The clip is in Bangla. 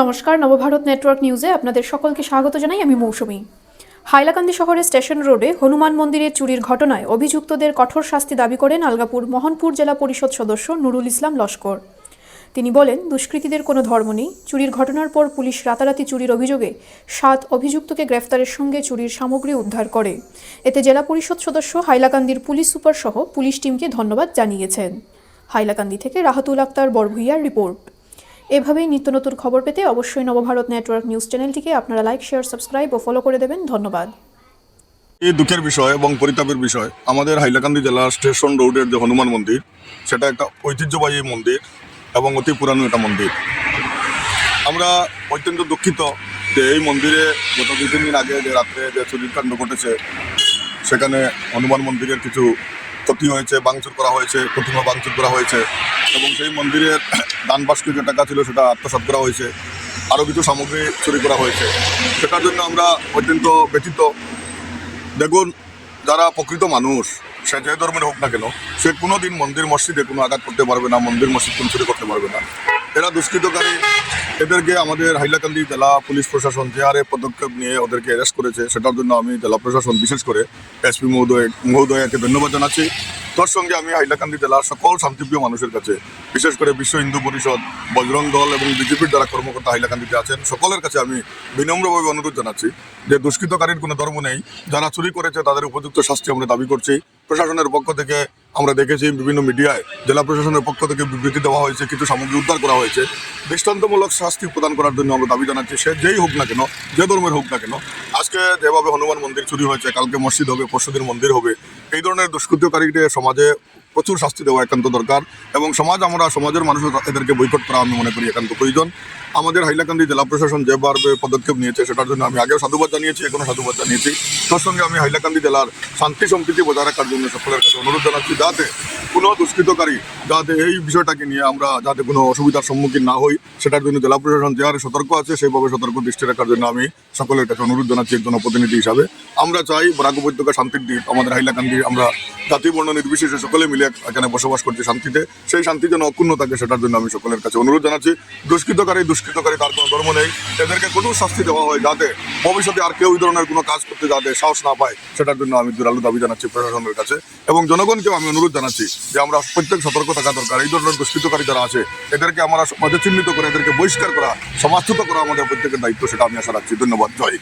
নমস্কার, নবভারত নেটওয়ার্ক নিউজে আপনাদের সকলকে স্বাগত জানাই। আমি মৌসুমী। হাইলাকান্দি শহরের স্টেশন রোডে হনুমান মন্দিরে চুরির ঘটনায় অভিযুক্তদের কঠোর শাস্তি দাবি করেন আলগাপুর মোহনপুর জেলা পরিষদ সদস্য নুরুল ইসলাম লস্কর। তিনি বলেন, দুষ্কৃতীদের কোনো ধর্ম নেই। চুরির ঘটনার পর পুলিশ রাতারাতি চুরির অভিযোগে 7 অভিযুক্তকে গ্রেফতারের সঙ্গে চুরির সামগ্রী উদ্ধার করে। এতে জেলা পরিষদ সদস্য হাইলাকান্দির পুলিশ সুপার সহ পুলিশ টিমকে ধন্যবাদ জানিয়েছেন। হাইলাকান্দি থেকে রাহাতুল আক্তার বড়ভূইয়ার রিপোর্ট। এভাবেই নিত্য নতুন খবর পেতে অবশ্যই নবভারত নেটওয়ার্ক নিউজ চ্যানেলটিকে আপনারা লাইক, শেয়ার, সাবস্ক্রাইব ও ফলো করে দেবেন। ধন্যবাদ। এই দুঃখের বিষয় এবং পরিতাপের বিষয়, আমাদের হাইলাকান্দি জেলার স্টেশন রোডের যে হনুমান মন্দির, সেটা একটা ঐতিহ্যবাহী মন্দির এবং অতি পুরানো একটা মন্দির। আমরা অত্যন্ত দুঃখিত যে এই মন্দিরে গত 2-3 দিন আগে যে রাত্রে যে চুরির কাণ্ড ঘটেছে, সেখানে হনুমান মন্দিরের কিছু ক্ষতি হয়েছে, ভাঙচুর করা হয়েছে, প্রতিমা ভাঙচুর করা হয়েছে এবং সেই মন্দিরের দান বাস্ক যে টাকা ছিল সেটা আত্মসাৎ করা হয়েছে, আরও কিছু সামগ্রী চুরি করা হয়েছে। সেটার জন্য আমরা অত্যন্ত ব্যথিত। দেখুন, যারা প্রকৃত মানুষ, সে যে ধর্মের হোক না কেন, সে কোনো দিন মন্দির মসজিদে কোনো আঘাত করতে পারবে না, মন্দির মসজিদ কোনো চুরি করতে পারবে না। এরা দুষ্কৃতকারী, এদেরকে আমাদের হাইলাকান্দি জেলা পুলিশ প্রশাসন যে হারে পদক্ষেপ নিয়ে ওদেরকে অ্যারেস্ট করেছে, সেটার জন্য আমি জেলা প্রশাসন, বিশেষ করে এসপি মহোদয়কে ধন্যবাদ জানাচ্ছি। তার সঙ্গে আমি হাইলাকান্দি জেলার সকল শান্তিপ্রিয় মানুষের কাছে, বিশেষ করে বিশ্ব হিন্দু পরিষদ, বজরং দল এবং বিজেপির যারা কর্মকর্তা হাইলাকান্দিতে আছেন, সকলের কাছে আমি বিনম্রভাবে অনুরোধ জানাচ্ছি যে দুষ্কৃতকারীর কোনো ধর্ম নেই। যারা চুরি করেছে তাদের উপযুক্ত শাস্তি আমরা দাবি করছি। প্রশাসনের পক্ষ থেকে আমরা দেখেছি বিভিন্ন মিডিয়ায় জেলা প্রশাসনের পক্ষ থেকে বিবৃতি দেওয়া হয়েছে, কিছু সামগ্রী উদ্ধার করা হয়েছে। দৃষ্টান্তমূলক শাস্তি প্রদান করার জন্য আমরা দাবি জানাচ্ছি, সে যেই হোক না কেন, যে ধর্মের হোক না কেন। আজকে যেভাবে হনুমান মন্দির চুরি হয়েছে, কালকে মসজিদ হবে, পরশুদিন মন্দির হবে। এই ধরনের দুষ্কৃতকারীদের সমাজে প্রচুর শাস্তি দেওয়া একান্ত দরকার এবং সমাজের মানুষ এদেরকে বয়কট করা আমি মনে করি একান্ত প্রয়োজন। আমাদের হাইলাকান্দি জেলা প্রশাসন যেভাবে পদক্ষেপ নিয়েছে, সেটার জন্য আমি আগেও সাধুবাদ জানিয়েছি, এখনও সাধুবাদ জানিয়েছি। তার সঙ্গে আমি হাইলাকান্দি জেলার শান্তি সম্প্রীতি বজায় রাখার জন্য সকলের কাছে অনুরোধ জানাচ্ছি, যাতে কোনো দুষ্কৃতকারী যাতে এই বিষয়টাকে নিয়ে আমরা যাতে কোনো অসুবিধার সম্মুখীন না হই, সেটার জন্য জেলা প্রশাসন যে হারে সতর্ক আছে, সেইভাবে সতর্ক দৃষ্টি রাখার জন্য আমি সকলের কাছে অনুরোধ জানাচ্ছি একজন প্রতিনিধি হিসাবে। আমরা চাই বরাক উপত্যকা শান্তির দ্বীপ, আমাদের হাইলাকান্দি, আমরা জাতি বর্ণ নির্বিশেষে সকলে মিলে এখানে বসবাস করছি শান্তিতে। সেই শান্তি যেন অক্ষুণ্ণ থাকে, সেটার জন্য আমি সকলের কাছে অনুরোধ জানাচ্ছি। দুষ্কৃতকারী তার কোনো ধর্ম নেই, এদেরকে কঠোর শাস্তি দেওয়া হয়, যাতে ভবিষ্যতে আর কেউ এই ধরনের কোনো কাজ করতে যাতে সাহস না পায়, সেটার জন্য আমি জোরালো দাবি জানাচ্ছি প্রশাসনের কাছে এবং জনগণকেও আমি অনুরোধ জানাচ্ছি যে আমরা প্রত্যেক সতর্ক থাকা দরকার। এই ধরনের দুষ্কৃতকারী যারা আছে, এদেরকে আমরা সমাজে চিহ্নিত করে এদেরকে বহিষ্কার করা, সমাজচ্যুত করা আমাদের প্রত্যেকের দায়িত্ব, সেটা আমি আশা রাখছি। ধন্যবাদ। জয়।